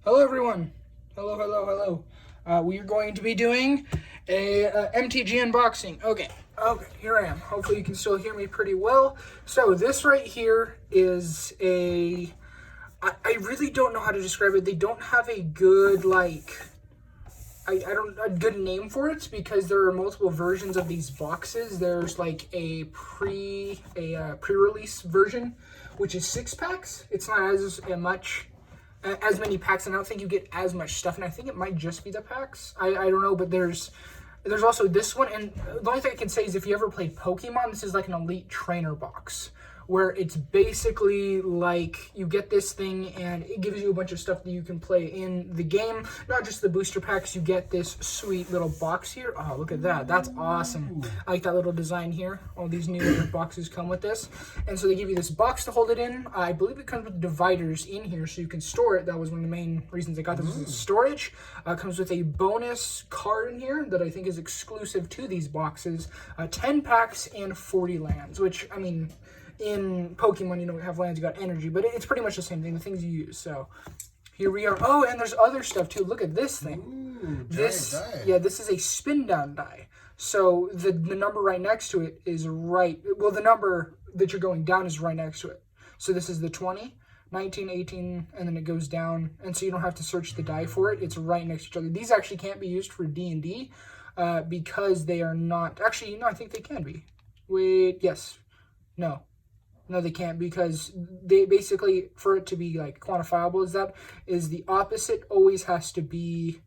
Hello everyone. Hello. We are going to be doing a MTG unboxing. Okay, here I am. Hopefully you can still hear me pretty well. So this right here is I really don't know how to describe it. They don't have a good, a good name for it because there are multiple versions of these boxes. There's like a pre-release version, which is 6 packs. It's not as many packs, and I don't think you get as much stuff, and I think it might just be the packs. I don't know, but there's also this one, and the only thing I can say is if you ever played Pokemon, this is like an Elite Trainer box, where it's basically like you get this thing, and it gives you a bunch of stuff that you can play in the game, not just the booster packs. You get this sweet little box here. Oh, look at that. That's awesome. I like that little design here. All these new boxes come with this, and so they give you this box to hold it in. I believe it comes with dividers in here so you can store it. That was one of the main reasons I got this, was storage. Comes with a bonus card in here that I think is exclusive to these boxes. 10 packs and 40 lands, which, I mean, in Pokemon, you don't have lands, you got energy, but it's pretty much the same thing, the things you use. So here we are. Oh, and there's other stuff too. Look at this thing. Ooh, this die. this is a Spindown die. So the number right next to it is the number that you're going down is right next to it. So this is the 20, 19, 18, and then it goes down, and so you don't have to search the die for it. It's right next to each other. These actually can't be used for D&D because they are not, actually, no, I think they can be. Wait, yes. No, they can't, because they basically, for it to be like quantifiable, is the opposite always has to be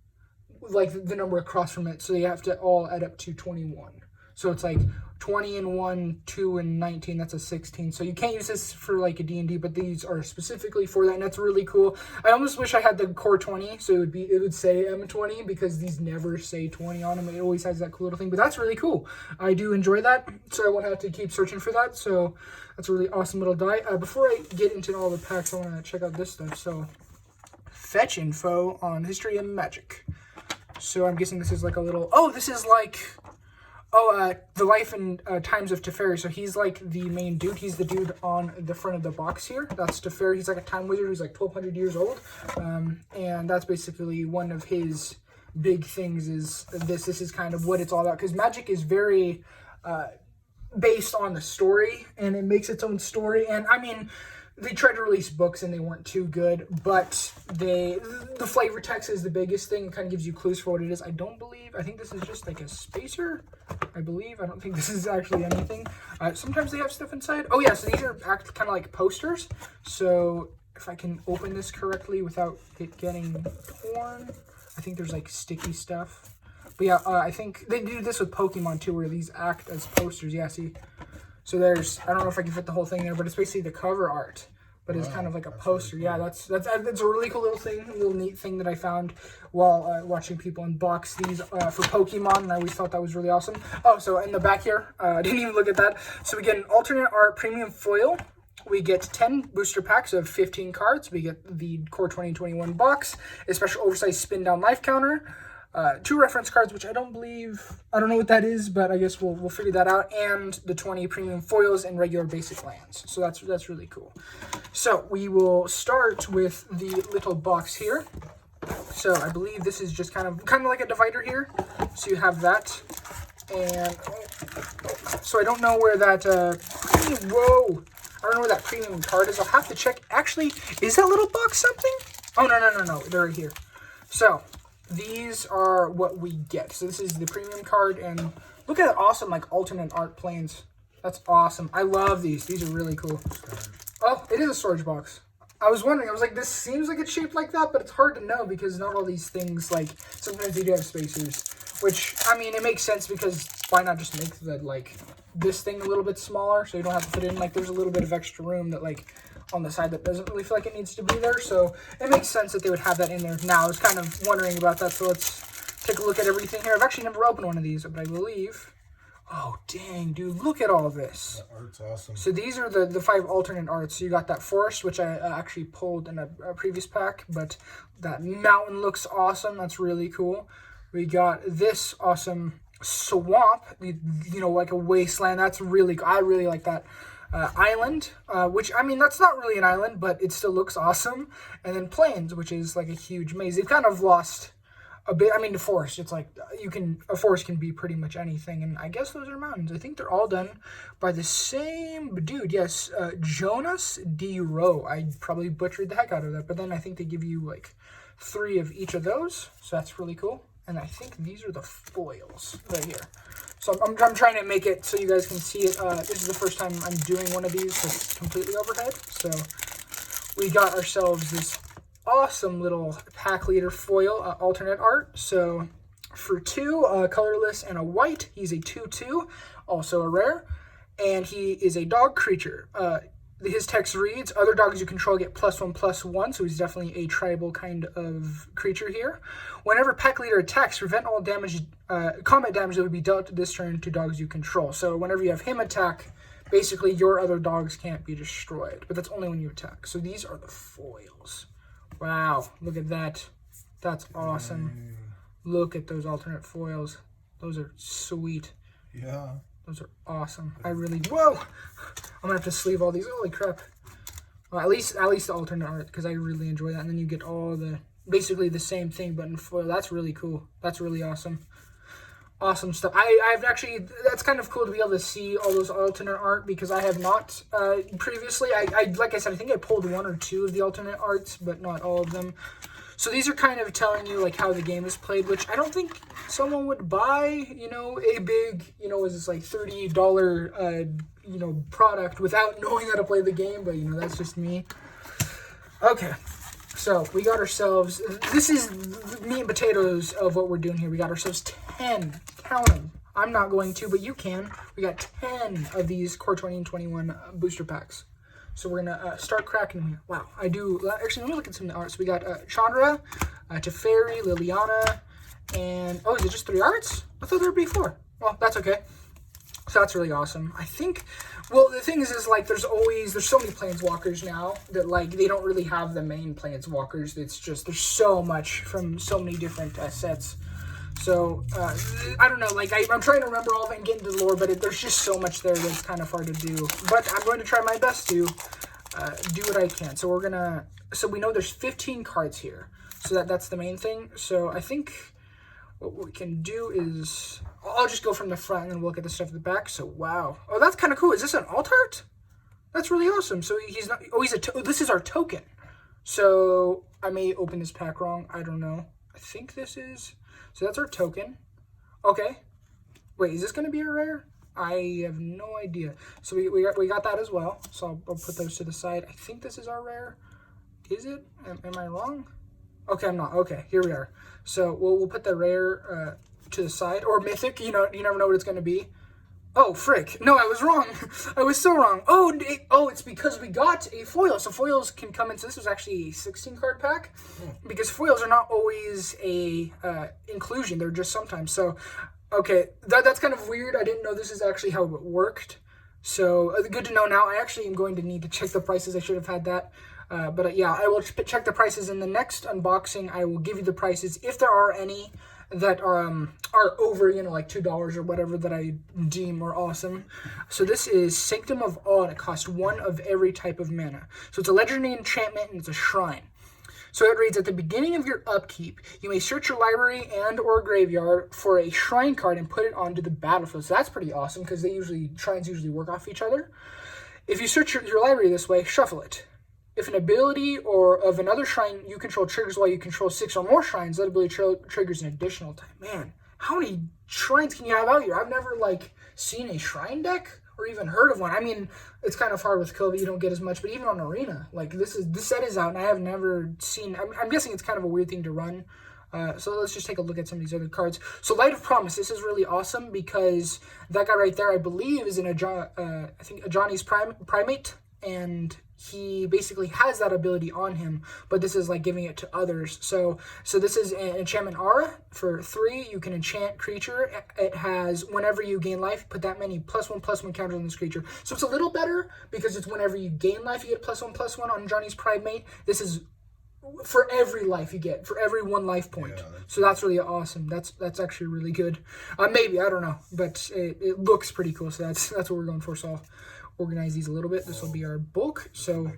like the number across from it. So they have to all add up to 21. So it's like 20 and 1, 2 and 19, that's a 16. So you can't use this for like a D&D, but these are specifically for that, and that's really cool. I almost wish I had the core 20, so it would say M20, because these never say 20 on them. It always has that cool little thing, but that's really cool. I do enjoy that, so I won't have to keep searching for that. So that's a really awesome little die. Before I get into all the packs, I want to check out this stuff. So fetch info on history and magic. So I'm guessing this is like a little, this is like, the life and times of Teferi. So he's like the main dude. He's the dude on the front of the box here. That's Teferi. He's like a time wizard who's like 1,200 years old. And that's basically one of his big things is this. This is kind of what it's all about. Because Magic is very based on the story, and it makes its own story. And I mean, they tried to release books and they weren't too good, but the flavor text is the biggest thing. It kind of gives you clues for what it is. I think this is just like a spacer, I believe. I don't think this is actually anything. Sometimes they have stuff inside. Oh yeah, so these are kind of like posters. So if I can open this correctly without it getting torn, I think there's like sticky stuff. But yeah, I think they do this with Pokemon too, where these act as posters. Yeah, see? So there's, I don't know if I can fit the whole thing there, but it's basically the cover art, but it's kind of like a poster. Really cool. Yeah, that's a really cool little thing, a little neat thing that I found while watching people unbox these for Pokemon, and I always thought that was really awesome. Oh, so in the back here, I didn't even look at that. So we get an alternate art premium foil. We get 10 booster packs of 15 cards. We get the Core 2021 box, a special oversized Spindown life counter, 2 reference cards, which I don't know what that is, but I guess we'll figure that out, and the 20 premium foils and regular basic lands. So that's really cool. So we will start with the little box here. So I believe this is just kind of like a divider here. So you have that, and so I don't know where that I don't know where that premium card is. I'll have to check. Actually, is that little box something? Oh no, they're right here. So these are what we get. So this is the premium card, and look at that awesome like alternate art planes. That's awesome. I love these. These are really cool. Oh, it is a storage box. I was wondering, I was like, this seems like it's shaped like that, but it's hard to know because not all these things, like, sometimes they do have spacers, which, I mean, it makes sense because why not just make this thing a little bit smaller so you don't have to put in, like, there's a little bit of extra room that, like, on the side that doesn't really feel like it needs to be there, so it makes sense that they would have that in there. Now, I was kind of wondering about that, so let's take a look at everything here. I've actually never opened one of these, but I believe, oh, dang, dude, look at all this. That art's awesome. So these are the 5 alternate arts. So you got that forest, which I actually pulled in a previous pack, but that mountain looks awesome. That's really cool. We got this awesome swamp, like a wasteland. That's really cool. I really like that. Island, which, I mean, that's not really an island, but it still looks awesome. And then Plains, which is like a huge maze. They've kind of lost a bit. I mean, the forest, it's like, a forest can be pretty much anything. And I guess those are mountains. I think they're all done by the same dude. Yes, Jonas D. Rowe. I probably butchered the heck out of that. But then I think they give you like 3 of each of those. So that's really cool. And I think these are the foils right here. So I'm trying to make it so you guys can see it. This is the first time I'm doing one of these that's completely overhead. So we got ourselves this awesome little pack leader foil alternate art. So for 2, colorless and a white, he's a 2/2, also a rare. And he is a dog creature. His text reads, other dogs you control get +1/+1, so he's definitely a tribal kind of creature here. Whenever pack leader attacks, prevent all damage, combat damage that would be dealt this turn to dogs you control. So whenever you have him attack, basically your other dogs can't be destroyed, but that's only when you attack. So these are the foils. Wow, look at that. That's awesome. Look at those alternate foils. Those are sweet. Yeah. Those are awesome. I really, whoa! I'm gonna have to sleeve all these. Holy crap! Well, at least the alternate art, because I really enjoy that. And then you get all the basically the same thing, but in foil. That's really cool. That's really awesome. Awesome stuff. I've actually, that's kind of cool to be able to see all those alternate art, because I have not previously. I like I said, I think I pulled 1 or 2 of the alternate arts, but not all of them. So these are kind of telling you like how the game is played, which I don't think someone would buy, you know, a big, you know, is this like $30, you know, product without knowing how to play the game, but you know, that's just me. Okay, so we got ourselves, this is meat and potatoes of what we're doing here. We got ourselves 10, count them. I'm not going to, but you can. We got 10 of these Core 20 and 21 booster packs. So we're going to start cracking them here. Wow, I do. Actually, let me look at some of the art. So we got Chandra, Teferi, Liliana, and, oh, is it just 3 arts? I thought there would be 4. Well, that's okay. So that's really awesome. I think, well, the thing is like, there's so many Planeswalkers now that, like, they don't really have the main Planeswalkers. It's just, there's so much from so many different sets. So, I don't know, like, I'm trying to remember all of it and get into the lore, but there's just so much there that's kind of hard to do. But I'm going to try my best to do what I can. So we're going to, so we know there's 15 cards here. So that's the main thing. So I think what we can do is, I'll just go from the front and then we'll look at the stuff at the back. So, wow. Oh, that's kind of cool. Is this an alt art? That's really awesome. So he's not, oh, this is our token. So I may open this pack wrong. I don't know. I think this is... So that's our token. Okay. Wait, is this going to be a rare? I have no idea. So we got that as well. So I'll put those to the side. I think this is our rare. Is it? Am I wrong? Okay, I'm not. Okay, here we are. So we'll put the rare to the side. Or mythic. You know, you never know what it's going to be. Oh, frick. No, I was wrong. I was so wrong. Oh, it's because we got a foil. So foils can come in. So this was actually a 16-card pack. Because foils are not always a inclusion. They're just sometimes. So, okay, that's kind of weird. I didn't know this is actually how it worked. So, good to know now. I actually am going to need to check the prices. I should have had that. But yeah, I will check the prices in the next unboxing. I will give you the prices, if there are any that are over, you know, like $2 or whatever that I deem are awesome. So this is Sanctum of Awe, and it costs 1 of every type of mana. So it's a legendary enchantment, and it's a shrine. So it reads, at the beginning of your upkeep, you may search your library and or graveyard for a shrine card and put it onto the battlefield. So that's pretty awesome, because shrines usually work off each other. If you search your library this way, shuffle it. If an ability or of another shrine you control triggers while you control 6 or more shrines, that ability triggers an additional time. Man, how many shrines can you have out here? I've never, like, seen a shrine deck or even heard of one. I mean, it's kind of hard with COVID. You don't get as much, but even on Arena, like, this set is out, and I have never seen... I'm guessing it's kind of a weird thing to run. So let's just take a look at some of these other cards. So Light of Promise, this is really awesome, because that guy right there, I believe, is I think Ajani's primate, and he basically has that ability on him, but this is like giving it to others. So this is an enchantment aura for 3. You can enchant creature. It has, whenever you gain life, put that many +1/+1 counters on this creature. So it's a little better, because it's whenever you gain life, you get +1/+1 on Johnny's primate. This is for every life you get, for every 1 life point. Yeah, so that's really awesome. That's actually really good. Maybe, I don't know, but it looks pretty cool. So that's what we're going for. So organize these a little bit. This will be our bulk. So,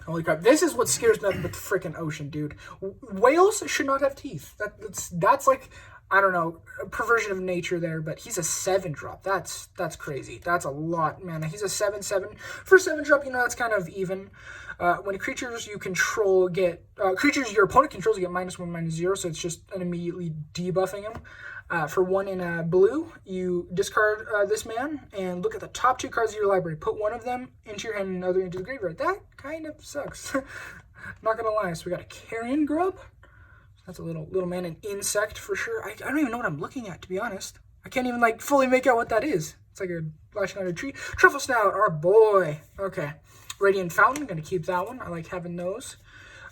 holy crap. This is what scares me about the freaking ocean, dude. Whales should not have teeth. That's like, I don't know, a perversion of nature there, but he's a 7-drop. That's crazy. That's a lot, man. He's a 7/7. For 7-drop, you know, that's kind of even. When creatures you control get, creatures your opponent controls get -1, -0, so it's just an immediately debuffing him. For 1 in blue, you discard this man and look at the top 2 cards of your library. Put one of them into your hand and another into the graveyard. That kind of sucks. Not gonna lie. So we got a carrion grub. That's a little man, an insect for sure. I don't even know what I'm looking at, to be honest. I can't even like fully make out what that is. It's like a flashing on a tree. Truffle Snout, our boy. Okay. Radiant Fountain, gonna keep that one. I like having those.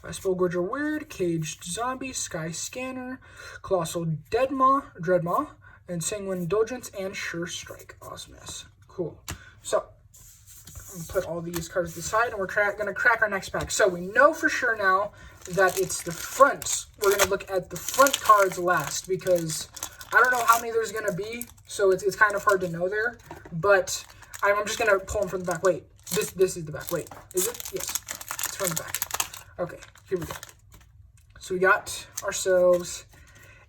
Spellgorger Weird, Caged Zombie, Sky Scanner, Colossal Dreadmaw, and Sanguine Indulgence, and Sure Strike. Awesomeness. Cool. So, I'm going to put all these cards to the side, and we're going to crack our next pack. So, we know for sure now that it's the front. We're going to look at the front cards last, because I don't know how many there's going to be, so it's kind of hard to know there. But I'm just going to pull them from the back. Wait, this is the back. Wait, is it? Yes, it's from the back. Okay, here we go. So we got ourselves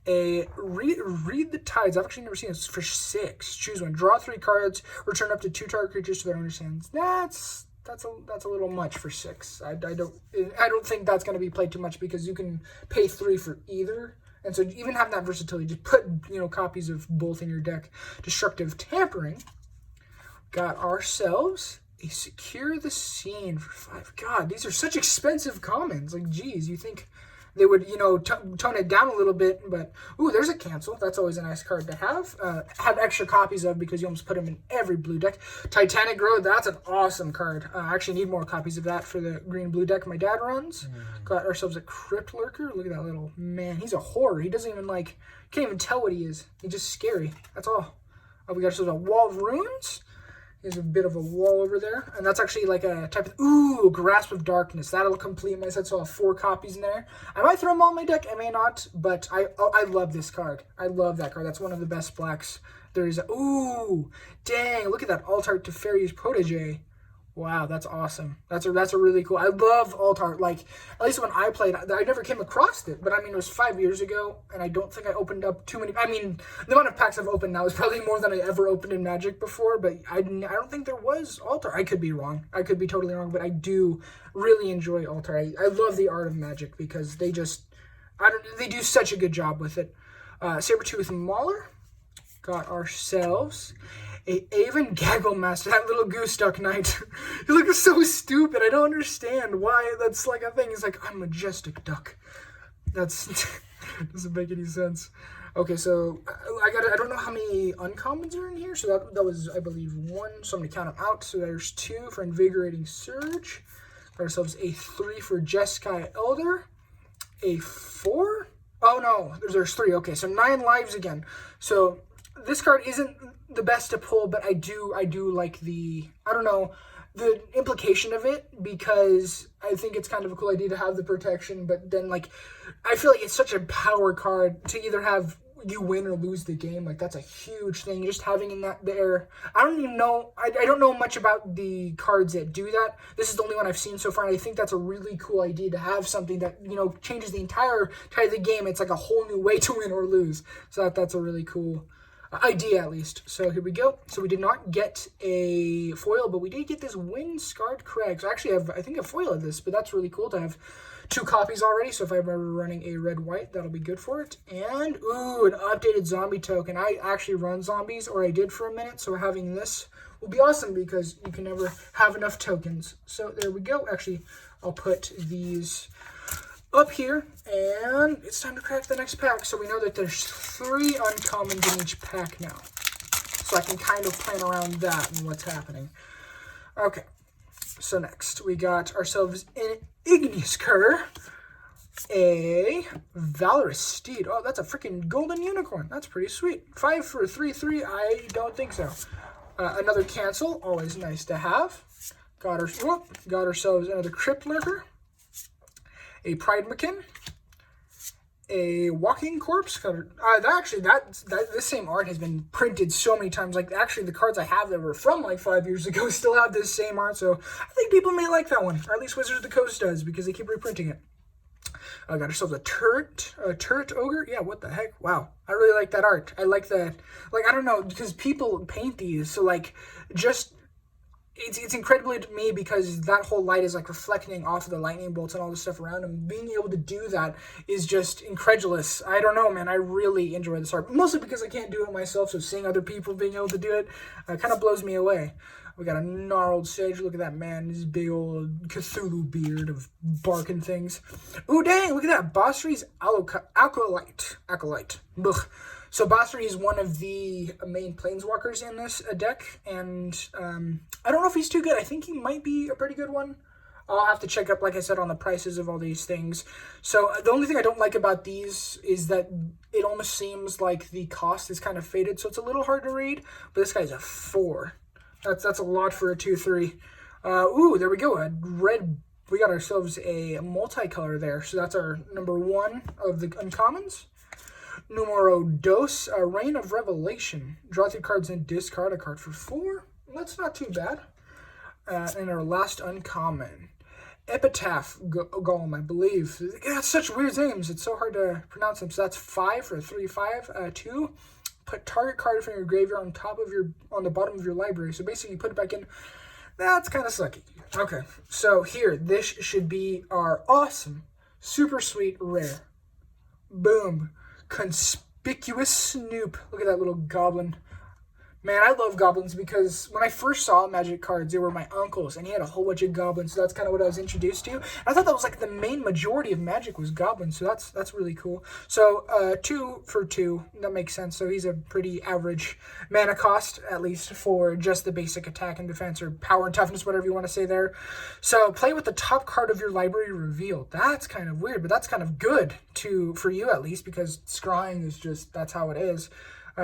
a Read the Tides. I've actually never seen this for 6. Choose one. Draw 3 cards. Return up to 2 target creatures to their owner's hands. That's a little much for 6. I don't think that's going to be played too much because you can pay 3 for either. And so even having that versatility, just put copies of both in your deck. Destructive Tampering. Got ourselves a Secure the Scene for 5. God, these are such expensive commons. Like, geez, you think they would, tone it down a little bit. But, ooh, there's a Cancel. That's always a nice card to have. Have extra copies of because you almost put them in every blue deck. Titanic Growth, that's an awesome card. I actually need more copies of that for the green-blue deck my dad runs. Got ourselves a Crypt Lurker. Look at that little man. He's a horror. He doesn't even, can't even tell what he is. He's just scary. That's all. We got ourselves a Wall of Runes. There's a bit of a wall over there. And that's actually like a type of... Grasp of Darkness. That'll complete my set, so I'll have 4 copies in there. I might throw them all in my deck. I may not. But I love this card. I love that card. That's one of the best blacks there is. Dang. Look at that. Alt Art Teferi's Protege. Wow, that's awesome. That's a really cool... I love alt art. Like, at least when I played, I never came across it. But, it was 5 years ago, and I don't think I opened up too many... the amount of packs I've opened now is probably more than I ever opened in Magic before, but I don't think there was alt art. I could be wrong. I could be totally wrong, but I do really enjoy alt art. I love the art of Magic because they just... they do such a good job with it. Sabertooth Mauler. Got ourselves... a Aven Gaggle Master, that little goose duck knight. He looks so stupid. I don't understand why that's like a thing. He's like, I'm Majestic Duck. That's doesn't make any sense. Okay, so I don't know how many uncommons are in here. So that was, I believe, 1. So I'm gonna count them out. So there's 2 for Invigorating Surge. Got ourselves a 3 for Jeskai Elder. A 4. Oh no, there's 3. Okay, so 9 lives again. So this card isn't the best to pull, but I do like the implication of it, because I think it's kind of a cool idea to have the protection, but then I feel like it's such a power card to either have you win or lose the game. That's a huge thing, just having in that there. I don't even know, I don't know much about the cards that do that. This is the only one I've seen so far, and I think that's a really cool idea to have something that, changes the entire tide of the game. It's like a whole new way to win or lose. So that's a really cool idea, at least. So here we go. So we did not get a foil, but we did get this Wind Scarred Crag. So I actually have, I think, a foil of this, but that's really cool to have 2 copies already. So if I'm ever running a red-white, that'll be good for it. And, an updated zombie token. I actually run zombies, or I did for a minute, so having this will be awesome because you can never have enough tokens. So there we go. Actually, I'll put these up here, and it's time to crack the next pack. So we know that there's 3 uncommons in each pack now. So I can kind of plan around that and what's happening. Okay, so next we got ourselves an Igneous Cur, a Valorous Steed. Oh, that's a freaking golden unicorn. That's pretty sweet. 5 for 3/3. I don't think so. Another Cancel, always nice to have. Got ourselves another Crypt Lurker, a Pridemakin, a walking corpse cover. This same art has been printed so many times. Like, actually, the cards I have that were from like 5 years ago still have this same art. So I think people may like that one, or at least Wizards of the Coast does, because they keep reprinting it. I got ourselves a turret ogre. Yeah, what the heck? Wow, I really like that art. I like that. Like, I don't know, because people paint these, so like, just. It's incredibly to me because that whole light is like reflecting off of the lightning bolts and all the stuff around him. Being able to do that is just incredulous. I don't know, man. I really enjoy this art. Mostly because I can't do it myself, so seeing other people being able to do it kind of blows me away. We got a gnarled sage. Look at that man. His big old Cthulhu beard of barking things. Ooh, dang. Look at that. Bostri's Acolyte. Ugh. So Basri is one of the main planeswalkers in this deck, and I don't know if he's too good. I think he might be a pretty good one. I'll have to check up, like I said, on the prices of all these things. So the only thing I don't like about these is that it almost seems like the cost is kind of faded, so it's a little hard to read. But this guy's a 4. That's a lot for a 2/3. Ooh, there we go. A red. We got ourselves a multicolor there. So that's our number 1 of the uncommons. Numero dos, a Reign of Revelation. Draw 3 cards and discard a card for 4. That's not too bad. And our last uncommon, Epitaph Golem, I believe. It has such weird names. It's so hard to pronounce them. So that's 5 for a 3/5. 2. Put target card from your graveyard on the bottom of your library. So basically, you put it back in. That's kind of sucky. Okay, so here, this should be our awesome, super sweet rare. Boom. Conspicuous Snoop. Look at that little goblin. Man, I love goblins because when I first saw Magic cards, they were my uncle's, and he had a whole bunch of goblins, so that's kind of what I was introduced to. And I thought that was like the main majority of Magic was goblins, so that's really cool. So 2 for 2, that makes sense. So he's a pretty average mana cost, at least for just the basic attack and defense, or power and toughness, whatever you want to say there. So play with the top card of your library revealed. That's kind of weird, but that's kind of good for you at least, because scrying is just, that's how it is.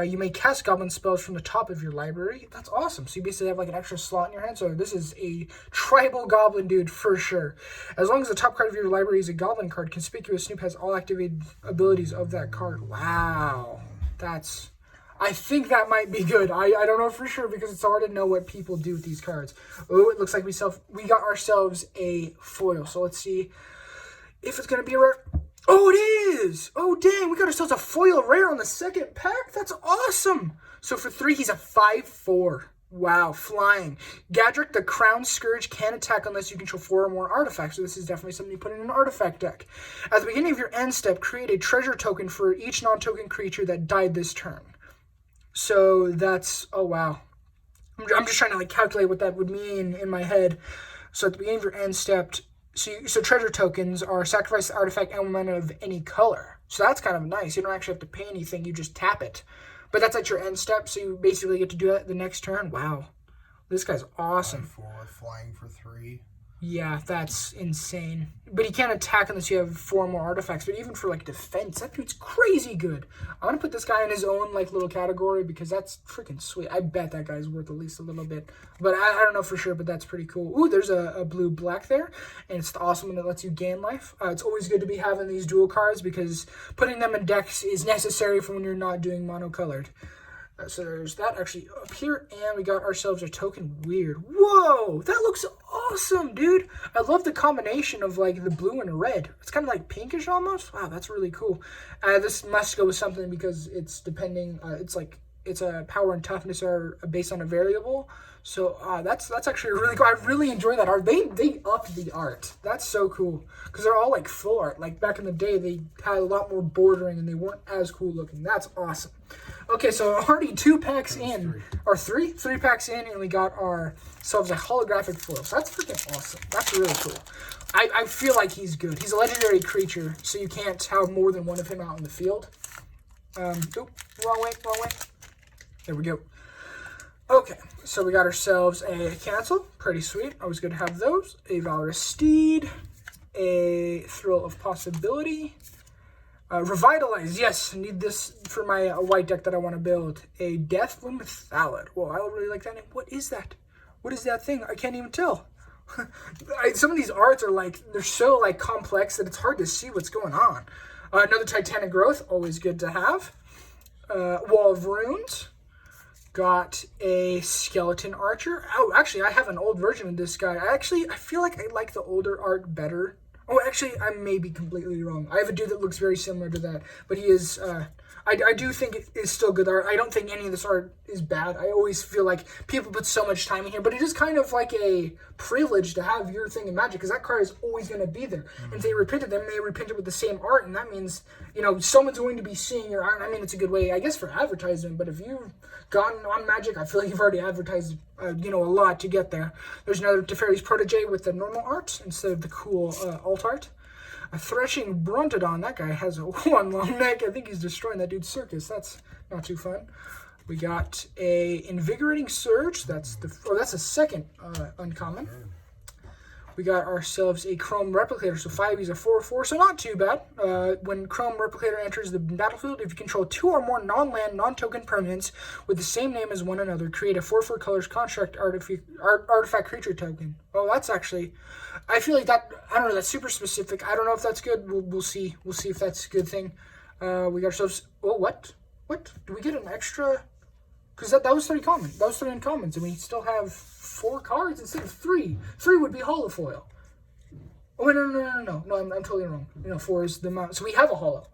You may cast goblin spells from the top of your library. That's awesome. So you basically have like an extra slot in your hand. So this is a tribal goblin dude for sure. As long as the top card of your library is a goblin card, Conspicuous Snoop has all activated abilities of that card. Wow. I think that might be good. I don't know for sure because it's hard to know what people do with these cards. Oh, it looks like we got ourselves a foil. So let's see if it's going to be a rare. Oh, it is! Oh, dang, we got ourselves a foil rare on the second pack. That's awesome! So for 3, he's a 5/4. Wow, flying. Gadrick, the Crown Scourge, can't attack unless you control 4 or more artifacts. So this is definitely something you put in an artifact deck. At the beginning of your end step, create a treasure token for each non-token creature that died this turn. So that's, oh wow. I'm just trying to like calculate what that would mean in my head. So at the beginning of your end step, so treasure tokens are sacrifice artifact element of any color. So that's kind of nice. You don't actually have to pay anything. You just tap it. But that's at your end step, so you basically get to do that the next turn. Wow. This guy's awesome. 5/4, flying for 3. Yeah, that's insane. But he can't attack unless you have 4 more artifacts. But even for, like, defense, that dude's crazy good. I'm going to put this guy in his own, like, little category because that's freaking sweet. I bet that guy's worth at least a little bit. But I don't know for sure, but that's pretty cool. Ooh, there's a blue-black there. And it's the awesome one that lets you gain life. It's always good to be having these dual cards because putting them in decks is necessary for when you're not doing monocolored. So there's that actually up here, and we got ourselves a token weird. Whoa, that looks awesome, dude. I love the combination of like the blue and red. It's kind of like pinkish almost. Wow, that's really cool. This must go with something because it's depending. It's a power and toughness are based on a variable. So that's actually really cool. I really enjoy that art. They upped the art. That's so cool because they're all like full art. Like back in the day, they had a lot more bordering and they weren't as cool looking. That's awesome. Okay, so already 2 packs in, or 3 packs in, and we got ourselves a holographic foil. So that's freaking awesome. That's really cool. I feel like he's good. He's a legendary creature, so you can't have more than one of him out in the field. Wrong way. There we go. Okay, so we got ourselves a cancel. Pretty sweet. Always good to have those. A Valorous Steed. A Thrill of Possibility. Revitalize. Yes, I need this for my white deck that I want to build. A Deathloom Thallid. Whoa, I don't really like that name. What is that? What is that thing? I can't even tell. Some of these arts are like, they're so like complex that it's hard to see what's going on. Another Titanic Growth, always good to have. Wall of Runes. Got a Skeleton Archer. Oh, actually, I have an old version of this guy. I feel like I like the older art better. Oh, actually, I may be completely wrong. I have a dude that looks very similar to that, but he is... I do think it is still good art. I don't think any of this art is bad. I always feel like people put so much time in here, but it is kind of like a privilege to have your thing in Magic, because that card is always going to be there. And if they reprint it, they may reprint it with the same art, and that means, you know, someone's going to be seeing your art. I mean, it's a good way, I guess, for advertisement, but if you've gotten on Magic, I feel like you've already advertised, you know, a lot to get there. There's another Teferi's Protege with the normal art instead of the cool alt art. A Threshing Brontodon. That guy has a one long neck. I think he's destroying that dude's circus. That's not too fun. We got a Invigorating Surge. That's a second uncommon. We got ourselves a Chrome Replicator. So 5 is a 4/4, so not too bad. When Chrome Replicator enters the battlefield, if you control 2 or more non-land, non-token permanents with the same name as one another, create a 4/4 colors construct artifact creature token. Oh, that's actually... I feel like that... I don't know, that's super specific. I don't know if that's good. We'll see. We'll see if that's a good thing. We got ourselves... Oh, what? What? Do we get an extra... Because that was 3 common. That was 3 uncommons, and we still have 4 cards instead of 3. 3 would be holo foil. Oh, wait, no. No, I'm totally wrong. You know, 4 is the amount. So we have a holo.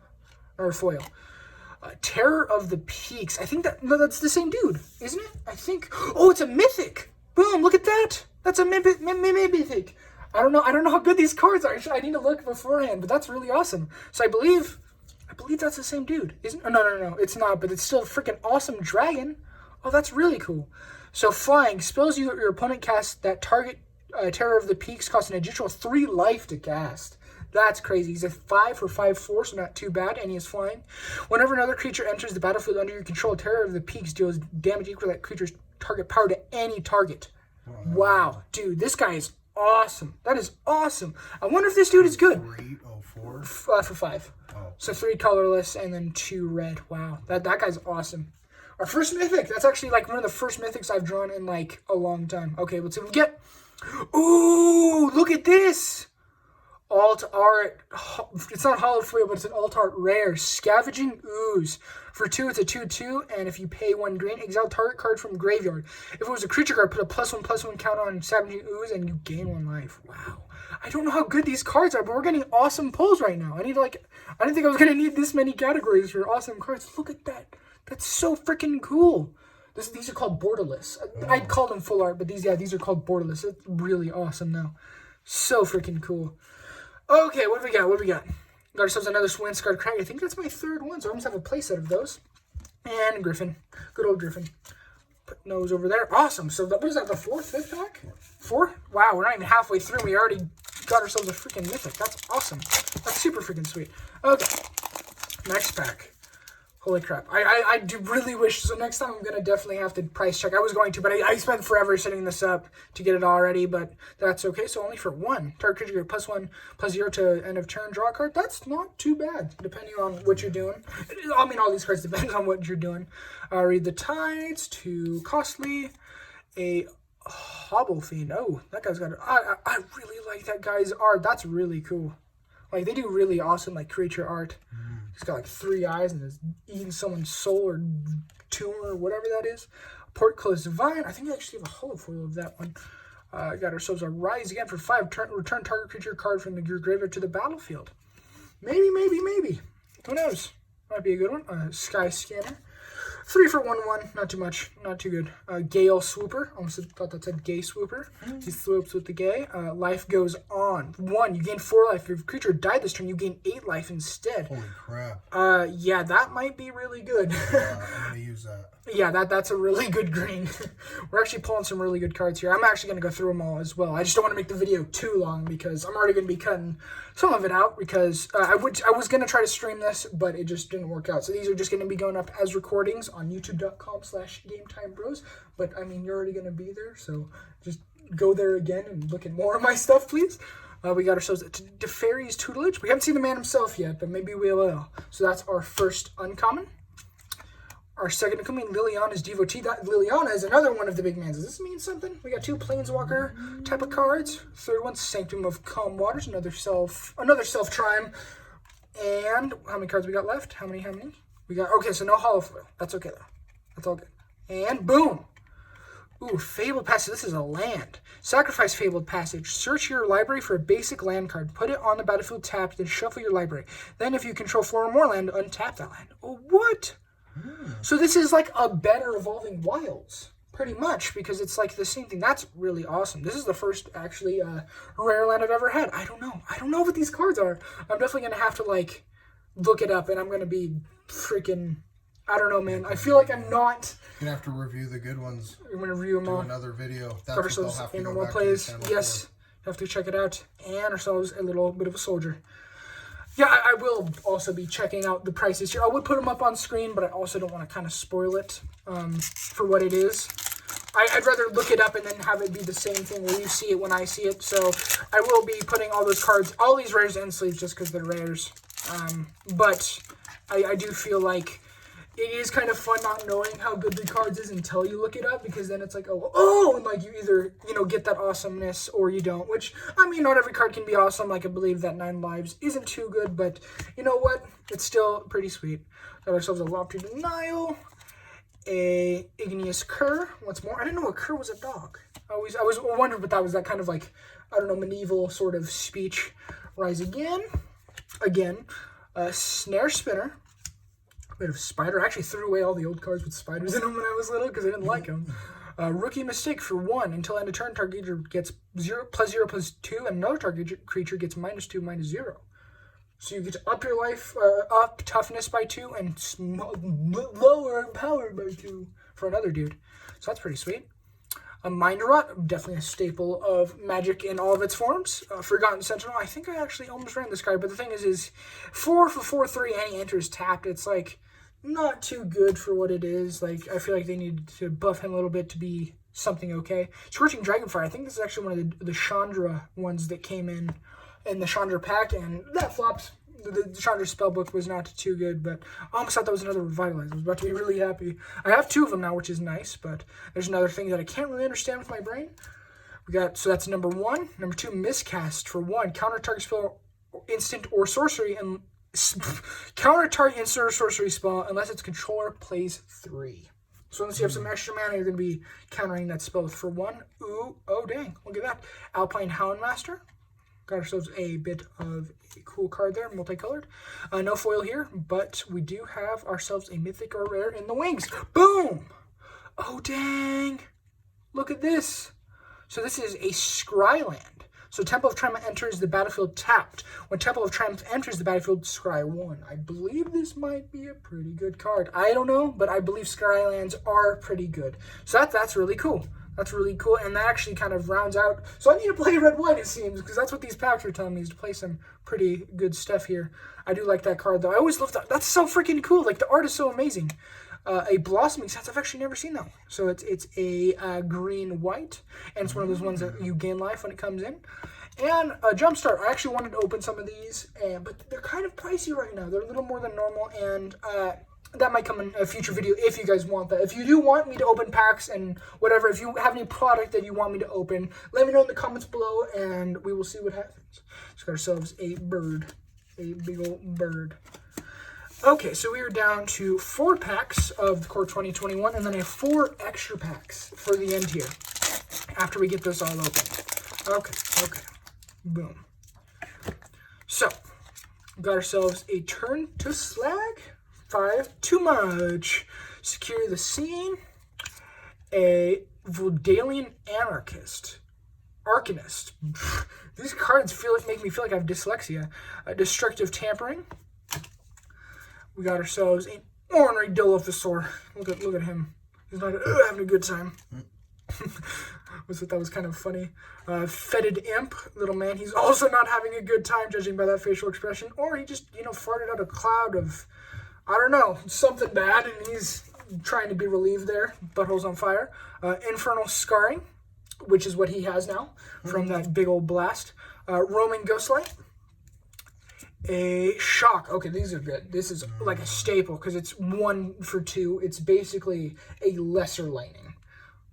Or foil. Terror of the Peaks. I think that... No, that's the same dude, isn't it? I think... Oh, it's a mythic! Boom, look at that! That's a mythic. I don't know how good these cards are. I need to look beforehand, but that's really awesome. So I believe that's the same dude, isn't it? Oh, no, it's not, but it's still a freaking awesome dragon. Oh, that's really cool. So flying, spells your opponent casts that target Terror of the Peaks cost an additional 3 life to cast. That's crazy. He's a 5 for 5/4, so not too bad, and he is flying. Whenever another creature enters the battlefield under your control, Terror of the Peaks deals damage equal to that creature's target power to any target. Wow, dude, this guy is awesome. That is awesome. I wonder if this dude is good. 3/04? For 5. Oh. So 3 colorless and then 2 red. Wow, that guy's awesome. Our first mythic. That's actually like one of the first mythics I've drawn in like a long time. Okay, let's see what we get. Ooh, look at this. Alt art. It's not holo foil, but it's an alt art rare. Scavenging Ooze. For 2, it's a 2/2, and if you pay 1 green, exile target card from graveyard. If it was a creature card, put a +1/+1 count on Scavenging Ooze, and you gain 1 life. Wow. I don't know how good these cards are, but we're getting awesome pulls right now. I didn't think I was going to need this many categories for awesome cards. Look at that. That's so freaking cool. These are called borderless. I'd call them full art, but these are called borderless. It's really awesome now. So freaking cool. Okay, what do we got? Got ourselves another Swinsguard Crag. I think that's my 3rd one, so I almost have a playset of those. And Griffin. Good old Griffin. Put those over there. Awesome. So what is that, the 4th, 5th pack? 4? Wow, we're not even halfway through. We already got ourselves a freaking mythic. That's awesome. That's super freaking sweet. Okay. Next pack. Holy crap. I do really wish, so next time I'm going to definitely have to price check. I was going to, but I spent forever setting this up to get it all ready, but that's okay. So only for 1. Target creature get +1/+0 to end of turn, draw a card. That's not too bad, depending on what you're doing. I mean, all these cards depend on what you're doing. Read the Tides, too costly. A Hobble Fiend. Oh, that guy's got I really like that guy's art. That's really cool. Like, they do really awesome, like, creature art. He's got, like, 3 eyes and is eating someone's soul or tumor or whatever that is. Portcullis Divine. I think we actually have a holo foil of that one. Got ourselves a Rise Again for 5. Return target creature card from your graveyard to the battlefield. Maybe. Who knows? Might be a good one. Sky Scanner. 3 for 1/1. Not too much. Not too good. Gale Swooper. Almost thought that said Gay Swooper. He swoops with the gay. Life Goes On. 1. You gain 4 life. If your creature died this turn, you gain 8 life instead. Holy crap. Yeah, that might be really good. Yeah, I'm going to use that. Yeah, that's a really good green. We're actually pulling some really good cards here. I'm actually going to go through them all as well. I just don't want to make the video too long because I'm already going to be cutting some of it out because I was going to try to stream this, but it just didn't work out. So these are just going to be going up as recordings on youtube.com/GameTimeBros. But, I mean, you're already going to be there, so just go there again and look at more of my stuff, please. We got ourselves Teferi's Tutelage. We haven't seen the man himself yet, but maybe we will. So that's our first uncommon. Our second uncommon, Liliana's Devotee. That Liliana is another one of the big mans. Does this mean something? We got 2 Planeswalker type of cards. 3rd one, Sanctum of Calm Waters. Another self Trime. And how many cards we got left? How many? We got, okay, so no hollow foil. That's okay, though. That's all good. And boom. Ooh, Fabled Passage. This is a land. Sacrifice Fabled Passage. Search your library for a basic land card. Put it on the battlefield tapped, then shuffle your library. Then if you control 4 or more land, untap that land. Oh, what? So this is like a better Evolving Wilds. Pretty much, because it's like the same thing. That's really awesome. This is the first, actually, rare land I've ever had. I don't know. I don't know what these cards are. I'm definitely going to have to, like, look it up, and I'm going to be freaking... I don't know, man. I feel like I'm not... You're going to have to review the good ones. I'm going to review them all. Do another video. That's Got what ourselves they'll have to a go normal back plays. to the channel Yes. for. Have to check it out. And ourselves a little bit of a soldier. Yeah, I will also be checking out the prices here. I would put them up on screen, but I also don't want to kind of spoil it for what it is. I'd rather look it up and then have it be the same thing where you see it when I see it. So I will be putting all those cards, all these rares and sleeves just because they're rares. But I do feel like it is kind of fun not knowing how good the cards is until you look it up, because then it's like, oh, and like you either, get that awesomeness or you don't, which, I mean, not every card can be awesome. Like, I believe that 9 Lives isn't too good, but you know what? It's still pretty sweet. Got ourselves a Lofty Denial, a Igneous Cur, once more. I didn't know a cur was a dog. I was wondering, but that was that kind of like, I don't know, medieval sort of speech. Rise Again, Snare Spinner, bit of Spider. I actually threw away all the old cards with spiders in them when I was little because I didn't like them. Rookie Mistake for 1. Until end of turn, target creature gets +0/+2, and another target creature gets -2/-0. So you get to up your life, up toughness by 2, and lower power by 2 for another dude. So that's pretty sweet. A Mind Rot, definitely a staple of Magic in all of its forms. Forgotten Sentinel, I think I actually almost ran this card, but the thing is 4 for 4/3 and he enters tapped. It's like not too good for what it is. Like, I feel like they need to buff him a little bit to be something okay. Scorching Dragonfire, I think this is actually one of the Chandra ones that came in the Chandra pack, and that flops. The Chandra spellbook was not too good, but I almost thought that was another Revitalize. I was about to be really happy. I have 2 of them now, which is nice, but there's another thing that I can't really understand with my brain. So that's number 1. Number 2, Miscast for 1. Counter target spell, instant or sorcery, and counter target instant or sorcery spell unless its controller plays 3. So unless you have some extra mana, you're going to be countering that spell for 1. Ooh, oh dang, look at that. Alpine Houndmaster. Got ourselves a bit of a cool card there, multicolored. No foil here, but we do have ourselves a mythic or rare in the wings. Boom! Oh, dang. Look at this. So this is a Scryland. So Temple of Triumph enters the battlefield tapped. When Temple of Triumph enters the battlefield, scry 1. I believe this might be a pretty good card. I don't know, but I believe Scrylands are pretty good. So that's really cool. That's really cool, and that actually kind of rounds out. So I need to play red-white, it seems, because that's what these packs are telling me, is to play some pretty good stuff here. I do like that card, though. I always love that. That's so freaking cool. Like, the art is so amazing. A Blossoming Sense. I've actually never seen that one. So it's a green-white, and it's one of those ones that you gain life when it comes in. And a Jumpstart. I actually wanted to open some of these, but they're kind of pricey right now. They're a little more than normal, and that might come in a future video if you guys want that. If you do want me to open packs and whatever, if you have any product that you want me to open, let me know in the comments below, and we will see what happens. Let's get ourselves a bird. A big old bird. Okay, so we are down to 4 packs of the Core 2021, and then I have 4 extra packs for the end here, after we get this all open. Okay. Boom. So, got ourselves a Turn to Slag. 5, Too Much. Secure the Scene. A Vodalian Arcanist. These cards make me feel like I have dyslexia. Destructive Tampering. We got ourselves an Ornery Dilophosaur. Look at him. He's not having a good time. That was kind of funny. Fetid Imp, little man. He's also not having a good time, judging by that facial expression. Or he just, farted out a cloud of, I don't know, something bad, and he's trying to be relieved there. Butthole's on fire. Infernal Scarring, which is what he has now from that big old blast. Roaming Ghostlight. A Shock. Okay, these are good. This is like a staple because it's 1 for 2. It's basically a lesser lightning.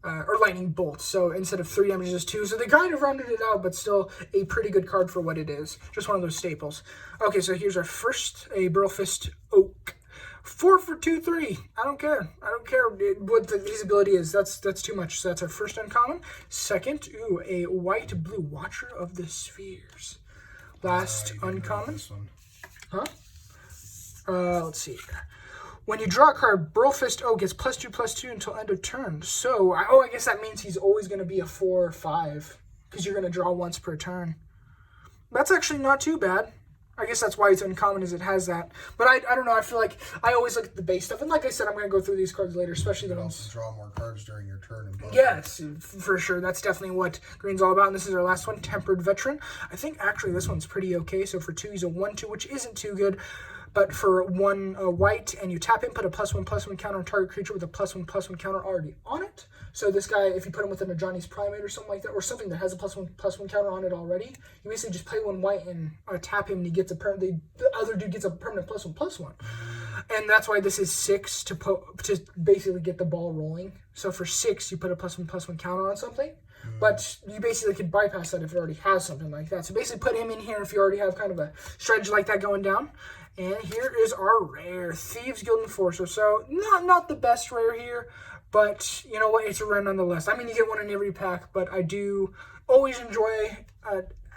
or lightning bolt. So instead of 3 damage, it's 2. So they kind of rounded it out, but still a pretty good card for what it is. Just one of those staples. Okay, so here's our first, a Burl Fist Oak. 4 for 2/3. I don't care. I don't care what his ability is. That's too much. So that's our first uncommon. Second, ooh, a white blue Watcher of the Spheres. Last uncommon. This one. Huh? Let's see. When you draw a card, Burl Fist O gets +2/+2 until end of turn. So, I guess that means he's always going to be a 4 or 5. Because you're going to draw once per turn. That's actually not too bad. I guess that's why it's uncommon, is it has that. But I don't know, I feel like I always look at the base stuff. And like I said, I'm going to go through these cards later, especially the ones. Also draw more cards during your turn. In both. Yes, for sure. That's definitely what green's all about. And this is our last one, Tempered Veteran. I think actually this one's pretty okay. So for 2, he's a 1/2, which isn't too good. But for 1 white, and you tap him, put a +1/+1 counter on target creature with a +1/+1 counter already on it. So this guy, if you put him with an Ajani's Primate or something like that, or something that has a +1/+1 counter on it already, you basically just play 1 white and tap him, and he gets the other dude gets a permanent +1/+1. And that's why this is 6 to basically get the ball rolling. So for 6, you put a +1/+1 counter on something. But you basically could bypass that if it already has something like that. So basically put him in here if you already have kind of a strategy like that going down. And here is our rare, Thieves Guild Enforcer. So not the best rare here, but you know what? It's a rare nonetheless. I mean, you get one in every pack, but I do always enjoy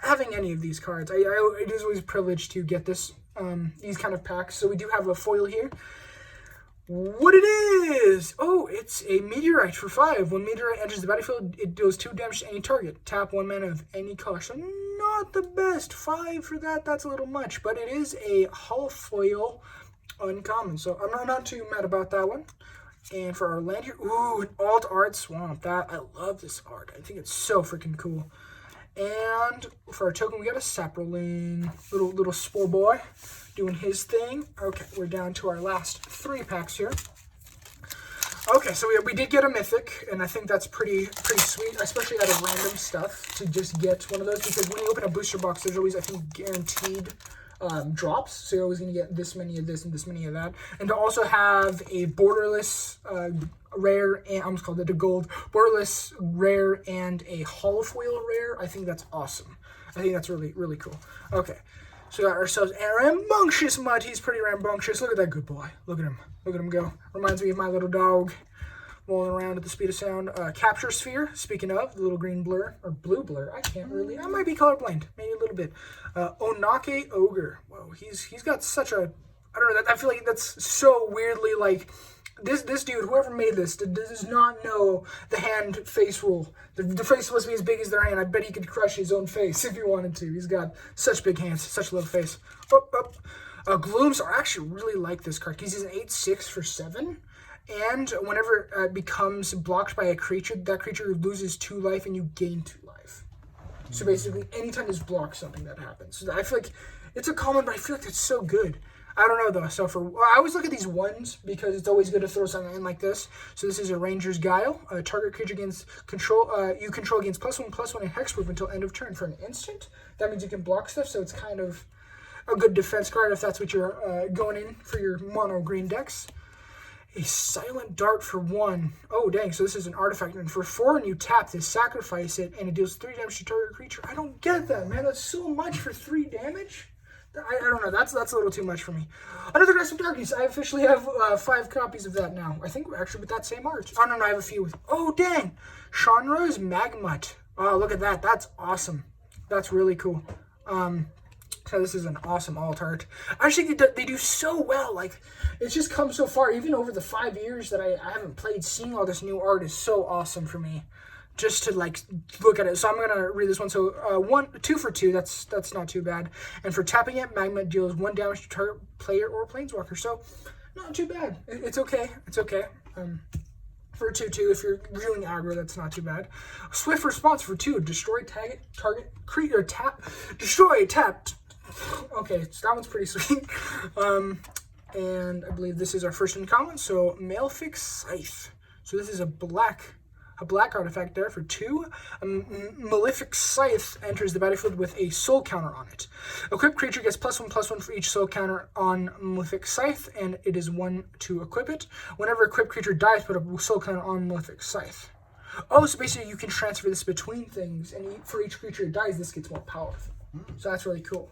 having any of these cards. It is always a privilege to get these kind of packs. So we do have a foil here. What it is? Oh, it's a Meteorite for 5. When Meteorite enters the battlefield, it deals 2 damage to any target. Tap 1 mana of any color. So not the best. 5 for that. That's a little much. But it is a holofoil uncommon. So I'm not too mad about that one. And for our land here, ooh, an Alt Art Swamp. I love this art. I think it's so freaking cool. And for our token, we got a Sapperling, little spore boy, doing his thing. Okay, we're down to our last 3 packs here. Okay, so we did get a Mythic, and I think that's pretty sweet, especially out of random stuff, to just get one of those, because when you open a booster box, there's always, I think, guaranteed drops, so you're always going to get this many of this and this many of that. And to also have a borderless rare, and I almost called it a gold, borderless rare and a holofoil rare, I think that's awesome. I think that's really, really cool. Okay, so we got ourselves a rambunctious Mutt. He's pretty rambunctious. Look at that good boy. Look at him. Look at him go. Reminds me of my little dog rolling around at the speed of sound. Capture Sphere, speaking of, the little green blur, or blue blur, I might be colorblind, maybe a little bit. Onake Ogre, whoa, he's got such a, I don't know, I feel like that's so weirdly, like, this dude, whoever made this, does not know the hand-face rule. The face supposed to be as big as their hand. I bet he could crush his own face if he wanted to. He's got such big hands, such a little face. Glooms are actually really like this card, because he's an 8/6 for 7. And whenever it becomes blocked by a creature, that creature loses 2 life and you gain 2 life. So basically, anytime there's blocked, something that happens. So I feel like it's a common, but I feel like it's so good. I don't know though. So I always look at these ones because it's always good to throw something in like this. So this is a Ranger's Guile. Target creature against control you control against +1/+1 and hexproof until end of turn for an instant. That means you can block stuff. So it's kind of a good defense card if that's what you're going in for your mono green decks. A Silent Dart for 1. Oh, dang. So this is an artifact. And for 4, and you tap this, sacrifice it, and it deals 3 damage to target creature. I don't get that, man. That's so much for 3 damage. I don't know. That's a little too much for me. Another Grasp of Darkness. I officially have 5 copies of that now. I think actually with that same art. Oh, no, I have a few. Oh, dang. Shanro's Magmut. Oh, look at that. That's awesome. That's really cool. So this is an awesome alt art. Actually, they do so well. Like, it's just come so far. Even over the 5 years that I haven't played, seeing all this new art is so awesome for me. Just to, like, look at it. So I'm going to read this one. So 2 for 2. That's not too bad. And for tapping it, Magma deals 1 damage to target player or planeswalker. So not too bad. It's okay. It's okay. For 2/2, if you're reeling aggro, that's not too bad. Swift Response for 2. Destroy target creature tap. Okay, so that one's pretty sweet. And I believe this is our first uncommon. So Malefic Scythe. So this is a black artifact there for 2. Malefic Scythe enters the battlefield with a soul counter on it. Equipped creature gets +1/+1 for each soul counter on Malefic Scythe, and it is 1 to equip it. Whenever equipped creature dies, put a soul counter on Malefic Scythe. Oh, so basically you can transfer this between things, and for each creature that dies, this gets more powerful. So that's really cool.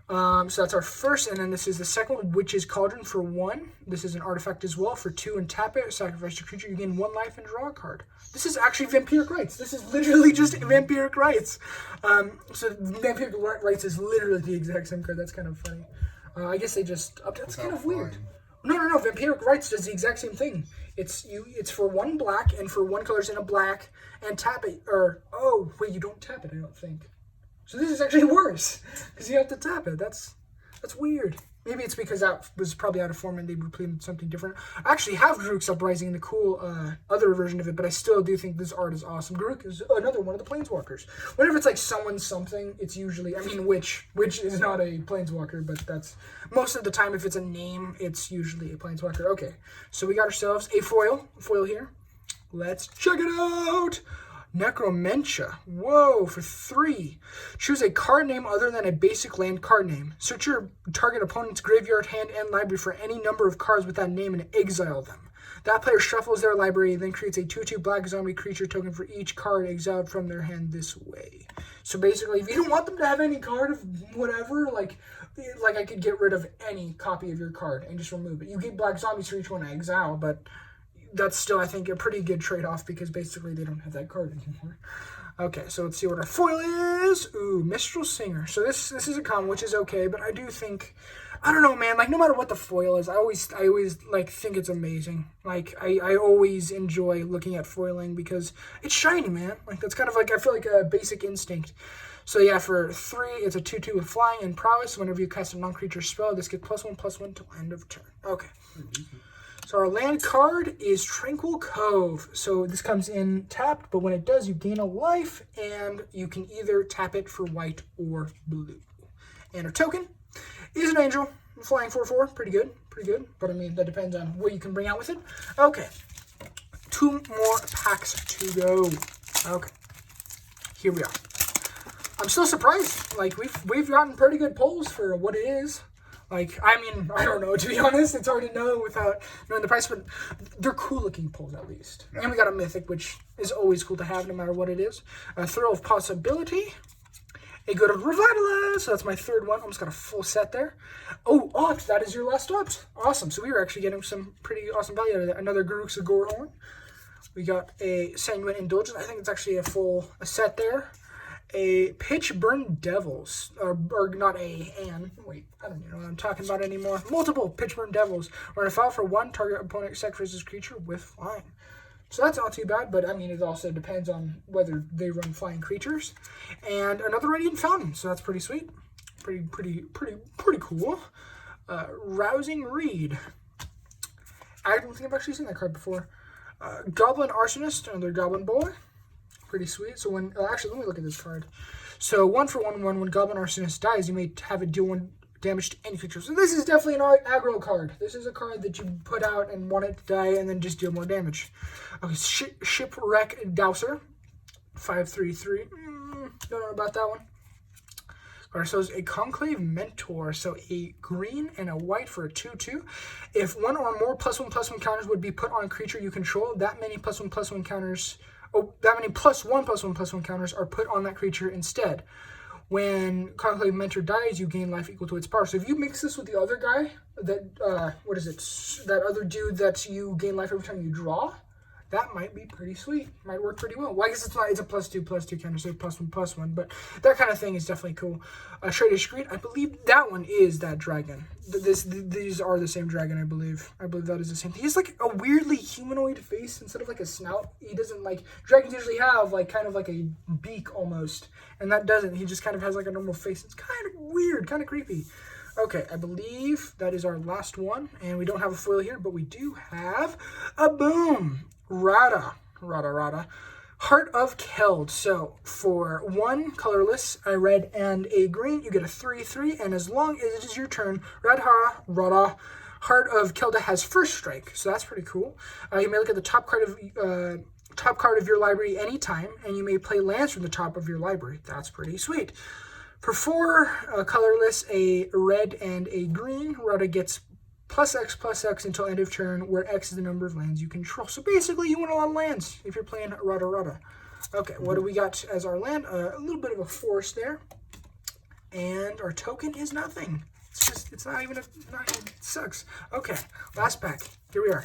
So that's our first, and then this is the second one, Witch's Cauldron for 1. This is an artifact as well for 2, and tap it, sacrifice your creature, you gain 1 life and draw a card. This is actually Vampiric Rites. This is literally just Vampiric Rites. So Vampiric Rites is literally the exact same card. That's kind of funny. I guess they just that's kind of weird. No. Vampiric Rites does the exact same thing. It's for 1 black and for 1 colors in a black, and tap it. Or oh wait, you don't tap it. I don't think. So this is actually worse because you have to tap it. That's weird. Maybe it's because that was probably out of form and they replayed something different. I actually have Garruk's Uprising in the cool other version of it, but I still do think this art is awesome. Garruk is another one of the Planeswalkers. Whenever it's like someone something, it's usually, I mean, Witch is not a Planeswalker, but that's most of the time if it's a name, it's usually a Planeswalker. Okay, so we got ourselves a foil here. Let's check it out. Necromentia. Whoa, for 3. Choose a card name other than a basic land card name. Search your target opponent's graveyard, hand, and library for any number of cards with that name and exile them. That player shuffles their library, then creates a 2/2 black zombie creature token for each card exiled from their hand this way. So basically, if you don't want them to have any card of whatever, like I could get rid of any copy of your card and just remove it. You get black zombies for each one I exile, but that's still, I think, a pretty good trade-off because basically they don't have that card anymore. Okay, so let's see what our foil is. Ooh, Mistral Singer. So this is a common, which is okay, but I do think, I don't know, man, like no matter what the foil is, I always like think it's amazing. Like I always enjoy looking at foiling because it's shiny, man. Like that's kind of like, I feel like a basic instinct. So yeah, for 3, it's a 2/2 with flying and prowess. Whenever you cast a non-creature spell, this gets +1/+1 till end of turn. Okay. So our land card is Tranquil Cove. So this comes in tapped, but when it does, you gain a life, and you can either tap it for white or blue. And our token is an angel, flying 4/4. Pretty good. But I mean, that depends on what you can bring out with it. Okay. 2 more packs to go. Okay. Here we are. I'm still surprised. Like, we've gotten pretty good pulls for what it is. Like, I mean, I don't know, to be honest. It's hard to know without knowing the price, but they're cool-looking pulls, at least. And we got a Mythic, which is always cool to have, no matter what it is. A Thrill of Possibility. A good Revitalize. So that's my 3rd one. Almost got a full set there. Oh, Opt. That is your last Opt. Awesome. So we were actually getting some pretty awesome value out of that. Another Garruk's Gorehorn. We got a Sanguine Indulgence. I think it's actually a set there. A Pitch Burn Devils, or not wait, I don't even know what I'm talking about anymore. Multiple Pitch Burn Devils. We're going to file for 1, target opponent sacrifices creature with flying. So that's not too bad, but I mean, it also depends on whether they run flying creatures. And another Radiant Fountain, so that's pretty sweet. Pretty cool. Rousing Reed. I don't think I've actually seen that card before. Goblin Arsonist, another Goblin Boy. Pretty sweet. So when actually, let me look at this card. So 1 for 1/1, when Goblin Arsonist dies, you may have it deal 1 damage to any creature. So this is definitely an aggro card. This is a card that you put out and want it to die and then just deal more damage. Okay, Shipwreck Dowser, 5/3/3. Don't know about that one. Alright, so it's a Conclave Mentor. So a green and a white for a 2/2. If 1 or more +1/+1 counters would be put on a creature you control, that many +1/+1 counters. That many +1/+1/+1 counters are put on that creature instead. When Conclave Mentor dies, you gain life equal to its power. So if you mix this with the other guy, that that other dude that you gain life every time you draw, that might be pretty sweet. Might work pretty well. Well, I guess it's not. It's a +2/+2 counter, so +1/+1. But that kind of thing is definitely cool. Trader's Greed. I believe that one is that dragon. These are the same dragon. I believe that is the same thing. He has like a weirdly humanoid face instead of like a snout. He doesn't like dragons usually have like kind of like a beak almost, and that doesn't. He just kind of has like a normal face. It's kind of weird, kind of creepy. Okay, I believe that is our last one, and we don't have a foil here, but we do have a boom. Rada. Heart of Keld. So for 1 colorless, a red and a green, you get a 3/3, and as long as it is your turn, Rada, Heart of Kelda has first strike. So that's pretty cool. You may look at the top card of your library anytime, and you may play lands from the top of your library. That's pretty sweet. For 4 colorless, a red and a green, Rada gets plus X until end of turn, where X is the number of lands you control. So basically, you want a lot of lands if you're playing Rada Rada. Okay, what do we got as our land? A little bit of a forest there. And our token is nothing. It's not even, it sucks. Okay, last pack. Here we are.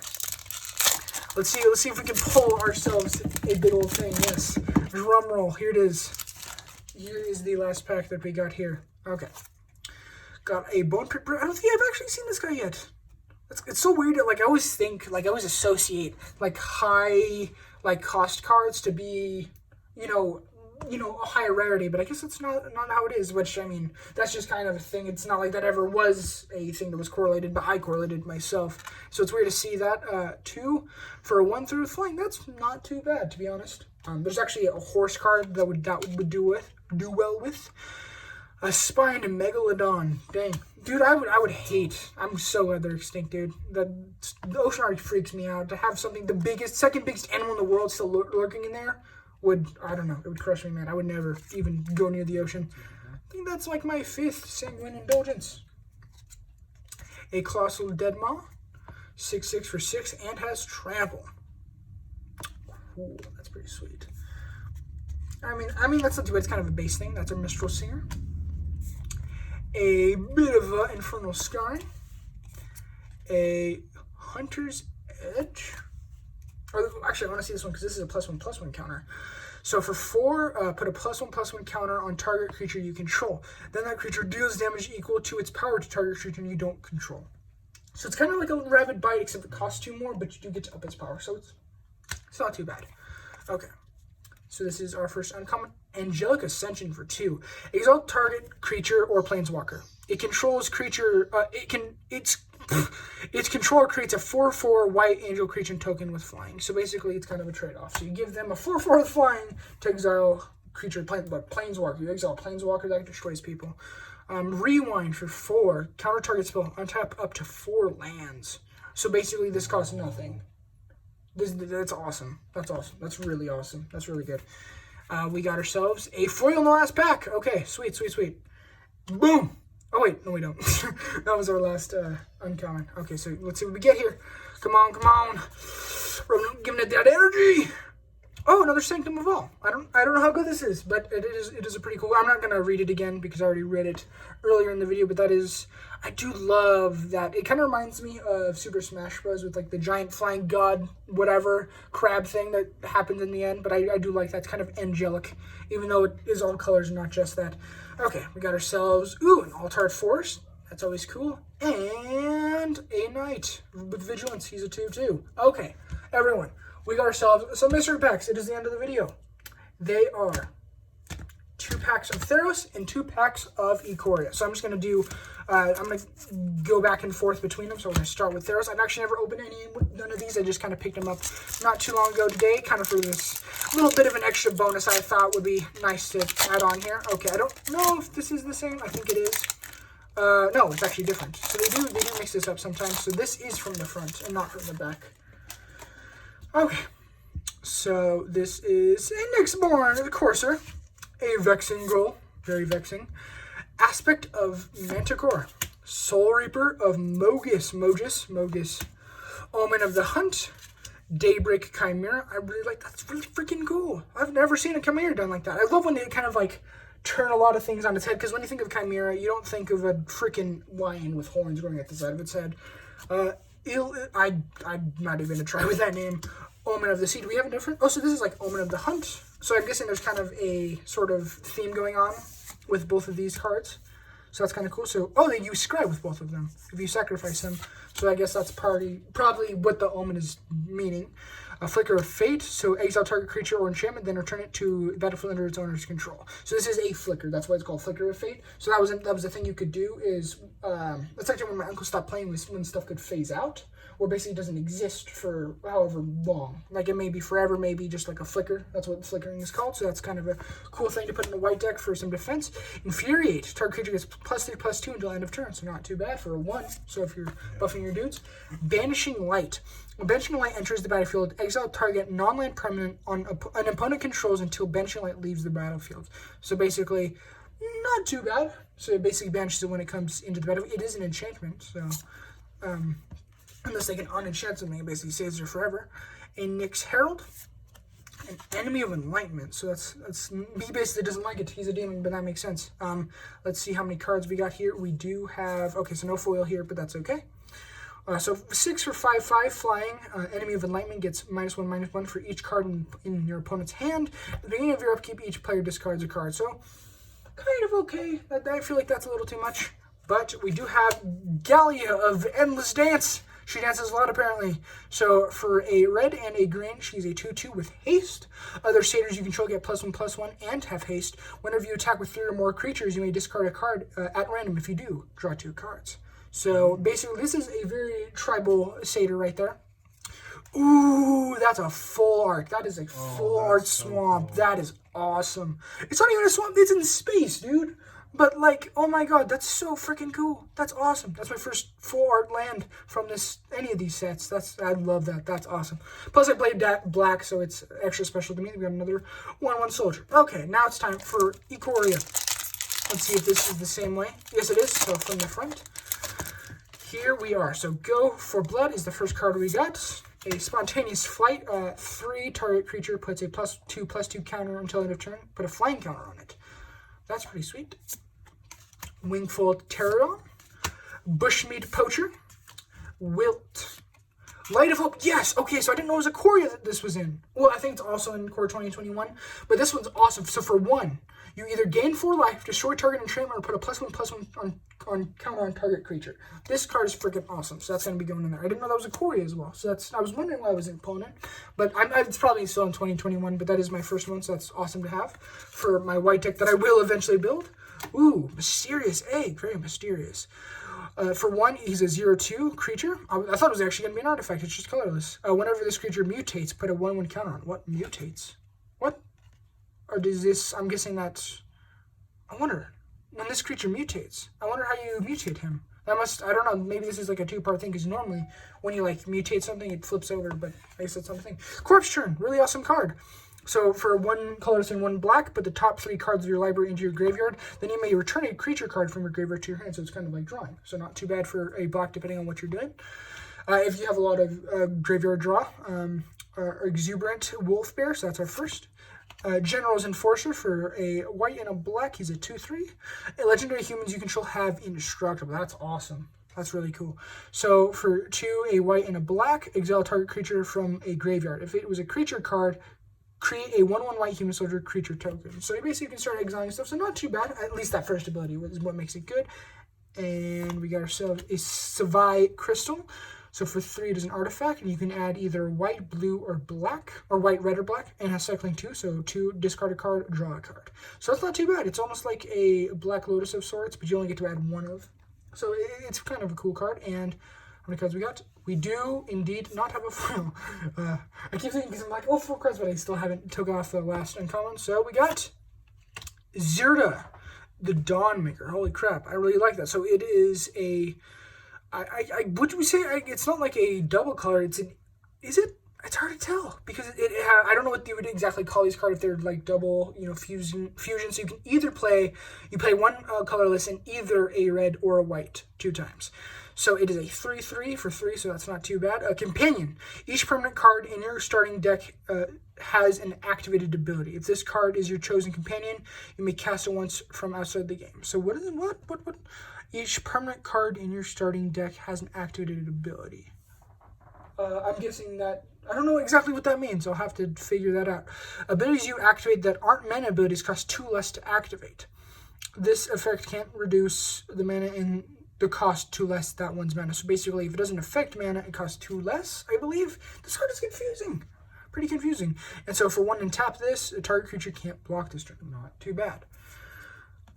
Let's see if we can pull ourselves a big old thing. Yes, drum roll. Here it is. Here is the last pack that we got here. Okay. Got a Bone Pit. I don't think I've actually seen this guy yet. It's so weird that, like, I always think, like, I always associate, like, high, like, cost cards to be, you know, a higher rarity, but I guess that's not how it is, which, I mean, that's just kind of a thing. It's not like that ever was a thing that was correlated, but I correlated myself. So it's weird to see that. 2 for a 1 through flying. That's not too bad, to be honest. There's actually a horse card that would do well with. A Spined Megalodon. Dang. Dude, I would hate. I'm so glad they're extinct, dude. The ocean already freaks me out. To have something, second biggest animal in the world still lurking in there I don't know, it would crush me, man. I would never even go near the ocean. I think that's like my 5th Sanguine Indulgence. A Colossal Deadmaw. 6/6 for 6 and has Trample. Cool, that's pretty sweet. I mean that's not too bad. It's kind of a base thing. That's a Mistral Singer. A bit of a Infernal Sky. A Hunter's Edge. Or actually, I want to see this one because this is a +1/+1 counter. So for 4, put a +1/+1 counter on target creature you control. Then that creature deals damage equal to its power to target creature you don't control. So it's kind of like a Rabid Bite, except it costs 2 more, but you do get to up its power. So it's not too bad. Okay. So this is our first uncommon. Angelic Ascension for 2. Exalt target creature or planeswalker. It controls creature. Its controller creates a 4/4 white angel creature token with flying. So basically, it's kind of a trade-off. So you give them a 4/4 with flying to exile creature, planeswalker. You exile planeswalker, that destroys people. Rewind for 4. Counter target spell. Untap up to 4 lands. So basically, this costs nothing. That's awesome. That's awesome. That's really awesome. That's really good. We got ourselves a foil in the last pack. Okay, sweet. Boom. Oh, wait. No, we don't. That was our last uncommon. Okay, so let's see what we get here. Come on. We're giving it that energy. Oh, another Sanctum of All. I don't know how good this is, but it is a pretty cool. I'm not going to read it again because I already read it earlier in the video, but I do love that. It kind of reminds me of Super Smash Bros. With, like, the giant flying god, whatever, crab thing that happens in the end, but I do like that. It's kind of angelic, even though it is all colors and not just that. Okay, we got ourselves, an Altart Force. That's always cool. And a Knight with Vigilance. He's a 2/2. Okay, everyone, we got ourselves some mystery packs. It is the end of the video. They are 2 packs of Theros and 2 packs of Ikoria. So I'm just going to do, I'm going to go back and forth between them. So we're going to start with Theros. I've actually never opened none of these. I just kind of picked them up not too long ago today, kind of for this little bit of an extra bonus I thought would be nice to add on here. Okay, I don't know if this is the same. I think it is. No, it's actually different. So they do mix this up sometimes. So this is from the front and not from the back. Okay, so this is a Nyxborn, the Courser, a Vexing Groll, very vexing, Aspect of Manticore, Soul Reaper of Mogus, Omen of the Hunt, Daybreak Chimera. I really like that. That's really freaking cool. I've never seen a Chimera done like that. I love when they kind of like turn a lot of things on its head, because when you think of Chimera, you don't think of a freaking lion with horns growing at the side of its head. I'm not even gonna try with that name. Omen of the Sea. Do we have a different? Oh, so this is like Omen of the Hunt. So I'm guessing there's kind of a sort of theme going on with both of these cards. So that's kind of cool. So, they use Scribe with both of them if you sacrifice them. So I guess that's probably what the Omen is meaning. A Flicker of Fate. So exile target creature or enchantment, then return it to battlefield under its owner's control. So this is a Flicker. That's why it's called Flicker of Fate. So that was the thing you could do is, that's actually when my uncle stopped playing, was when stuff could phase out, or basically doesn't exist for however long. Like it may be forever, maybe just like a flicker. That's what flickering is called. So that's kind of a cool thing to put in a white deck for some defense. Infuriate. Target creature gets +3/+2 until end of turn. So not too bad for a 1. So if you're buffing your dudes. Banishing Light. When Banishing Light enters the battlefield, exile target non-land permanent on an opponent controls until Banishing Light leaves the battlefield. So basically, not too bad. So it basically banishes it when it comes into the battlefield. It is an enchantment, so unless they can unenchant something, it basically saves her forever. A Nyx Herald, an Enemy of Enlightenment. So that's he basically doesn't like it. He's a demon, but that makes sense. Let's see how many cards we got here. We do have, okay, so no foil here, but that's okay. So 6 for 5/5 flying. Enemy of Enlightenment gets -1/-1 for each card in your opponent's hand. At the beginning of your upkeep, each player discards a card. So kind of okay. I feel like that's a little too much. But we do have Gallia of Endless Dance. She dances a lot, apparently. So for a red and a green, she's a 2/2 with haste. Other satyrs you control get +1/+1 and have haste. Whenever you attack with 3 or more creatures, you may discard a card at random. If you do, draw 2 cards. So basically, this is a very tribal satyr right there. Ooh, that's a full art. That is a full art swamp. Cool. That is awesome. It's not even a swamp. It's in space, dude. But, like, oh my god, that's so freaking cool. That's awesome. That's my first full art land from any of these sets. I love that. That's awesome. Plus, I played that black, so it's extra special to me. We got another 1/1 soldier. Okay, now it's time for Ikoria. Let's see if this is the same way. Yes, it is. So, from the front, here we are. So, Go for Blood is the first card we got. A Spontaneous Flight. 3 target creature puts a +2/+2 counter until end of turn. Put a flying counter on it. That's pretty sweet. Wingfold Pterodon, Bushmeat Poacher, Wilt, Light of Hope. Yes, okay, so I didn't know it was a Ikoria that this was in. Well, I think it's also in Core 2021, but this one's awesome. So for 1, you either gain 4 life, destroy target enchantment, or put a +1/+1 on counter on target creature. This card is freaking awesome, so that's going to be going in there. I didn't know that was a Ikoria as well, so I was wondering why I wasn't pulling it, but it's probably still in 2021, but that is my first one, so that's awesome to have for my white deck that I will eventually build. Ooh, Mysterious Egg, very mysterious. For 1, he's a 0/2 creature. I thought it was actually going to be an artifact. It's just colorless. Whenever this creature mutates, put a 1/1 counter on. What mutates? What? Or does this? I'm guessing that's. I wonder when this creature mutates. I wonder how you mutate him. I don't know. Maybe this is like a 2-part thing because normally when you like mutate something, it flips over. But I guess that's something. Corpse Churn, really awesome card. So for 1 colorless and 1 black, put the top 3 cards of your library into your graveyard. Then you may return a creature card from your graveyard to your hand. So it's kind of like drawing. So not too bad for a black, depending on what you're doing. If you have a lot of graveyard draw, Exuberant Wolf Bear. So that's our first. General's Enforcer for a white and a black. He's a 2/3. Legendary humans you control have indestructible. That's awesome. That's really cool. So for 2, a white and a black, exile target creature from a graveyard. If it was a creature card, create a 1/1 white human soldier creature token. So you basically can start exiling stuff. So not too bad. At least that first ability is what makes it good. And we got ourselves a Savai Crystal. So for 3, it is an artifact, and you can add either white, blue, or black, or white, red, or black, and has cycling 2. So 2, discard a card, draw a card. So that's not too bad. It's almost like a Black Lotus of sorts, but you only get to add 1 of. So it's kind of a cool card. And how many cards we got? We do indeed not have a foil. I keep thinking because I'm like, 4 cards, but I still haven't took off the last uncommon. So we got Zirda, the Dawnmaker. Holy crap, I really like that. So it is a, would we say it's not like a double color? Is it? It's hard to tell because I don't know what you would exactly call these cards if they're like double, fusion. So you can either play 1 colorless and either a red or a white 2 times. So it is a 3/3 for 3, so that's not too bad. A Companion. Each permanent card in your starting deck has an activated ability. If this card is your chosen companion, you may cast it once from outside the game. So what is it? What? Each permanent card in your starting deck has an activated ability. I'm guessing that, I don't know exactly what that means. I'll have to figure that out. Abilities you activate that aren't mana abilities cost 2 less to activate. This effect can't reduce the mana in the cost 2 less that one's mana. So basically, if it doesn't affect mana, it costs 2 less, I believe. This card is confusing. Pretty confusing. And so for 1 and tap this, a target creature can't block this turn. Not too bad.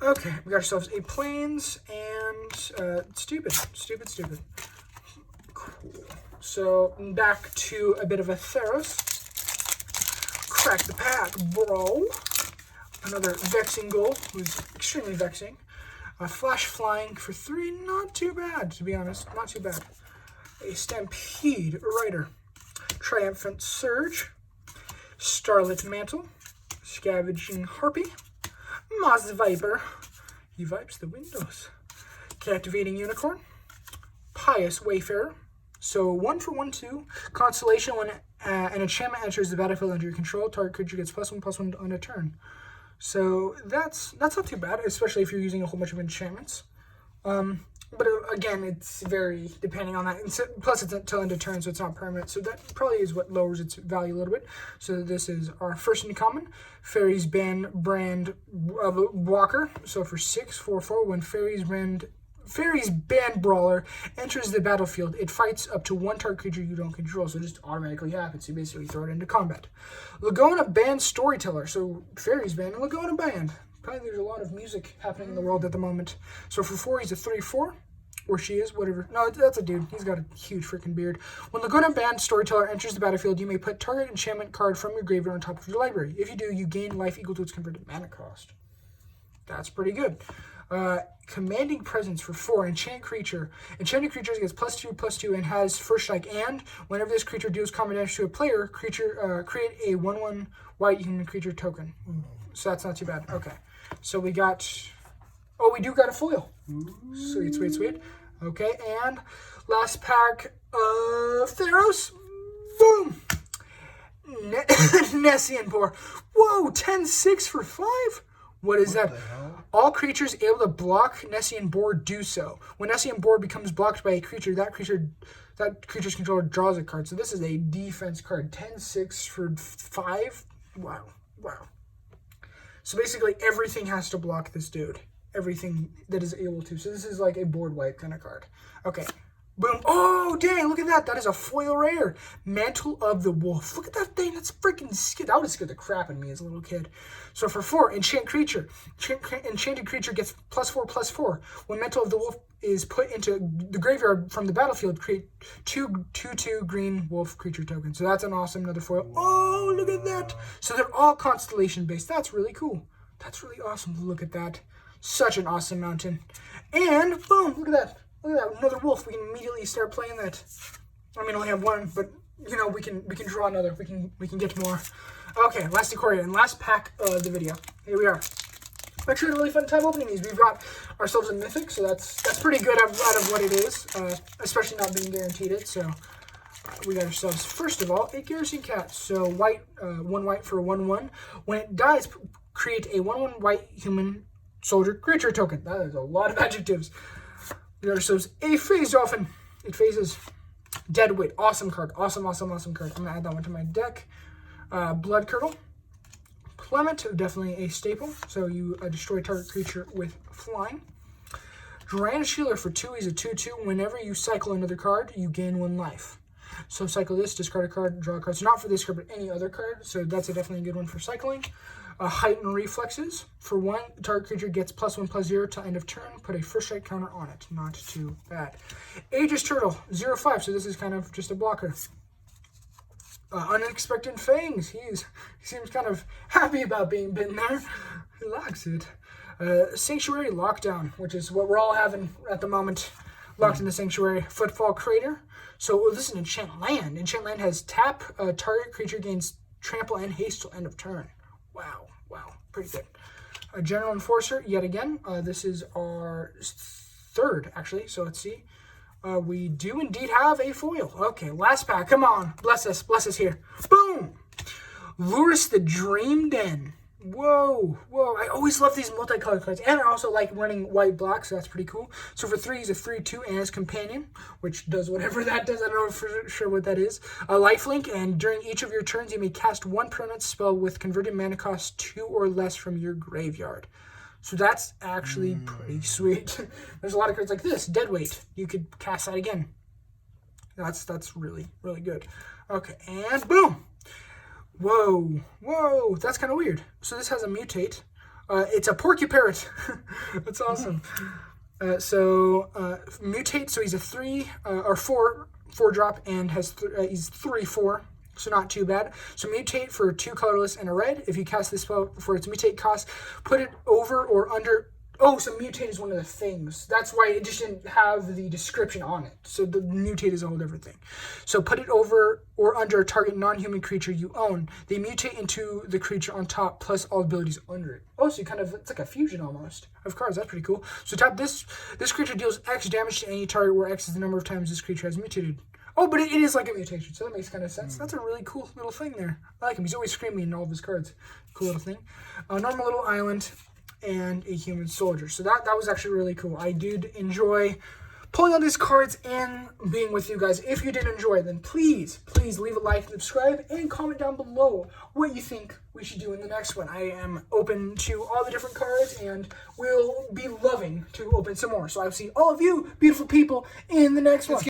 Okay, we got ourselves a Plains and Stupid. Cool. So back to a bit of a Theros. Crack the pack, bro. Another Vexing Goal, who's extremely vexing. Flash Flying for 3, not too bad, to be honest, not too bad. A Stampede Rider. Triumphant Surge. Starlit Mantle. Scavenging Harpy. Moss Viper. He vipes the windows. Captivating Unicorn. Pious Wayfarer. So 1 for 1, 2. Constellation, when an enchantment enters the battlefield under your control, target creature gets +1/+1 on a turn. So that's not too bad, especially if you're using a whole bunch of enchantments. But again, it's very depending on that. Plus, it's until end of turn, so it's not permanent. So that probably is what lowers its value a little bit. So this is our first uncommon, Fairies Brand Blocker. So for 6/4/4, when Fairies Band Brawler enters the battlefield, it fights up to 1 target creature you don't control. So it just automatically happens. You basically throw it into combat. Lagona Band Storyteller. So Fairies Band and Lagona Band. Probably there's a lot of music happening in the world at the moment. So for 4, he's a 3/4. Or she is, whatever. No, that's a dude. He's got a huge freaking beard. When Laguna Band Storyteller enters the battlefield, you may put target enchantment card from your graveyard on top of your library. If you do, you gain life equal to its converted mana cost. That's pretty good. Commanding Presence for 4. Enchant creature. Enchanted creature gets +2/+2 and has first strike. And whenever this creature deals combat damage to a player, create a 1/1 white human creature token. So that's not too bad. Okay. So we got... Oh, we do got a foil. Sweet, sweet, sweet. Okay, and last pack of Theros. Boom! Nessian Boar. Whoa, 10/6 for 5? What is that? All creatures able to block Nessian Boar do so. When Nessian Boar becomes blocked by a creature, that creature's controller draws a card. So this is a defense card. 10/6 for 5? Wow, wow. So basically everything has to block this dude. Everything that is able to. So this is like a board wipe kind of card. Okay. Boom. Oh, dang. Look at that. That is a foil rare. Mantle of the Wolf. Look at that thing. That's freaking scary. That would have scared the crap out of me as a little kid. So for 4, enchant creature. Enchanted creature gets +4/+4. When Mantle of the Wolf is put into the graveyard from the battlefield, create 2/2 green wolf creature tokens. So that's an awesome another foil. Oh, look at that. So they're all constellation based. That's really cool. That's really awesome. Look at that. Such an awesome mountain. And boom, look at that. Look at that. Another wolf. We can immediately start playing that. I mean, I only have one, but you know, we can draw another. We can get more. Okay, last Decoria and last pack of the video. Here we are. Actually, had a really fun time opening these. We've got ourselves a mythic, so that's pretty good out of what it is, especially not being guaranteed it. So we got ourselves, first of all, a Garrison Cat. So white, 1 white for a 1/1. When it dies, create a 1/1 white human soldier creature token. That is a lot of adjectives. We got ourselves a Phase Dolphin. It phases. Deadweight. Awesome card. Awesome, awesome, awesome card. I'm going to add that one to my deck. Blood Curdle. Clement, definitely a staple. So you destroy target creature with flying. Drannishieler for 2. He's a 2/2. Whenever you cycle another card, you gain 1 life. So cycle this, discard a card, draw a card. So not for this card, but any other card. So that's definitely a good one for cycling. Heightened Reflexes. For 1, target creature gets +1/+0 till end of turn. Put a first strike counter on it. Not too bad. Aegis Turtle, 0/5. So this is kind of just a blocker. Unexpected Fangs. He seems kind of happy about being bitten there. He likes it. Sanctuary Lockdown, which is what we're all having at the moment. Locked in the Sanctuary. Footfall Crater. So this is an Enchant Land. Enchant Land has tap. Target creature gains trample and haste till end of turn. Wow. Wow. Pretty good. General Enforcer, yet again. This is our 3rd, actually. So let's see. We do indeed have a foil. Okay, last pack. Come on. Bless us. Bless us here. Boom! Luris the Dream Den. Whoa. Whoa. I always love these multicolored cards. And I also like running white-black, so that's pretty cool. So for 3, he's a 3/2 and his companion, which does whatever that does. I don't know for sure what that is. A lifelink, and during each of your turns, you may cast 1 permanent spell with converted mana cost 2 or less from your graveyard. So that's actually pretty sweet. There's a lot of cards like this. Deadweight. You could cast that again. That's really, really good. Okay, and boom! Whoa, whoa, that's kind of weird. So this has a mutate. It's a Porcuparrot. That's awesome. Mutate, so he's a 3 or 4 drop and has he's 3/4. So not too bad. So mutate for 2 colorless and a red. If you cast this spell for its mutate cost, put it over or under Oh, so mutate is one of the things. That's why it just didn't have the description on it. So the mutate is a whole different thing. So put it over or under a target non-human creature you own. They mutate into the creature on top plus all abilities under it. Oh, so you kind of, it's like a fusion almost of cards. That's pretty cool. So tap this creature deals X damage to any target where X is the number of times this creature has mutated. Oh, but it is like a mutation, so that makes kind of sense. That's a really cool little thing there. I like him. He's always screaming in all of his cards. Cool little thing. Normal little island and a human soldier. So that was actually really cool. I did enjoy pulling out these cards and being with you guys. If you did enjoy, then please leave a like, subscribe, and comment down below what you think we should do in the next one. I am open to all the different cards and will be loving to open some more. So I'll see all of you beautiful people in the next one.